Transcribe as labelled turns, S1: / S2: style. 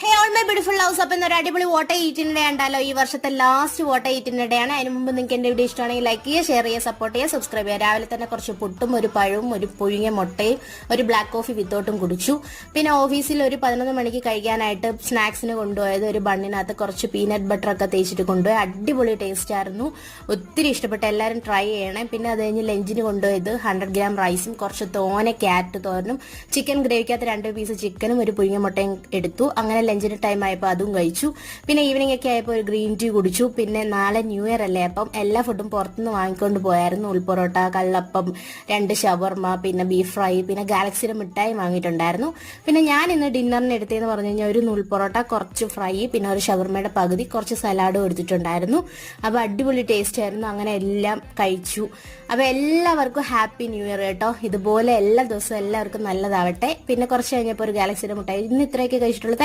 S1: Hey all my beautiful loves. അപ്പം ഒരു അടിപൊളി വോട്ടർ ഈറ്റിന്റെ ഉണ്ടല്ലോ. ഈ വർഷത്തെ ലാസ്റ്റ് വോട്ടർ ഈറ്റിന്റെ ആണ്. അതിന് മുമ്പ് നിങ്ങൾക്ക് എന്റെ വീഡിയോ ഇഷ്ടമാണെങ്കിൽ ലൈക്ക് ചെയ്യുക, ഷെയർ ചെയ്യുക, സപ്പോർട്ട് ചെയ്യുക, സബ്സ്ക്രൈബ് ചെയ്യുക. രാവിലെ തന്നെ കുറച്ച് പുട്ടും ഒരു പഴവും ഒരു പുഴുങ്ങിയ മുട്ടയും ഒരു ബ്ലാക്ക് കോഫി വിത്തൗട്ടും കുടിച്ചു. പിന്നെ ഓഫീസിൽ ഒരു 11 മണിക്ക് കഴിക്കാനായിട്ട് സ്നാക്സിന് കൊണ്ടുപോയത് ഒരു ബണ്ണിനകത്ത് കുറച്ച് പീനട്ട് ബട്ടർ ഒക്കെ തേച്ചിട്ട് കൊണ്ടുപോയി. അടിപൊളി ടേസ്റ്റ് ആയിരുന്നു, ഒത്തിരി ഇഷ്ടപ്പെട്ടു. എല്ലാവരും ട്രൈ ചെയ്യണേ. പിന്നെ അത് കഴിഞ്ഞ് ലഞ്ചിന് കൊണ്ടുപോയത് 100 ഗ്രാം റൈസും കുറച്ച് തോനെ ക്യാരറ്റ് തോരനും ചിക്കൻ ഗ്രേവിക്കകത്ത് 2 പീസ് ചിക്കനും ഒരു പുഴുങ്ങിയ മുട്ടയും എടുത്തു. അങ്ങനെ ലഞ്ചിന് ടൈം ആയപ്പോൾ അതും കഴിച്ചു. പിന്നെ ഈവനിങ് ഒക്കെ ആയപ്പോൾ ഒരു ഗ്രീൻ ടീ കുടിച്ചു. പിന്നെ നാളെ ന്യൂ ഇയർ അല്ലേ, അപ്പം എല്ലാ ഫുഡും പുറത്തുനിന്ന് വാങ്ങിക്കൊണ്ട് പോയായിരുന്നു. ഉൾപ്പൊറോട്ട, കള്ളപ്പം, 2 ഷവർമ, പിന്നെ ബീഫ് ഫ്രൈ, പിന്നെ ഗാലക്സിയുടെ മിഠായി വാങ്ങിയിട്ടുണ്ടായിരുന്നു. പിന്നെ ഞാൻ ഇന്ന് ഡിന്നറിന് എടുത്തതെന്ന് പറഞ്ഞു കഴിഞ്ഞാൽ ഒരു നൂൽ പൊറോട്ട, കുറച്ച് ഫ്രൈ, പിന്നെ ഒരു ഷവർമയുടെ പകുതി, കുറച്ച് സലാഡും എടുത്തിട്ടുണ്ടായിരുന്നു. അപ്പോൾ അടിപൊളി ടേസ്റ്റ് ആയിരുന്നു. അങ്ങനെ എല്ലാം കഴിച്ചു. അപ്പോൾ എല്ലാവർക്കും ഹാപ്പി ന്യൂ ഇയർ കേട്ടോ. ഇതുപോലെ എല്ലാ ദിവസവും എല്ലാവർക്കും നല്ലതാവട്ടെ. പിന്നെ കുറച്ച് കഴിഞ്ഞപ്പോൾ ഒരു ഗാലക്സിയുടെ മിഠായി. ഇന്ന് ഇത്രയൊക്കെ കഴിച്ചിട്ടുള്ളൂ.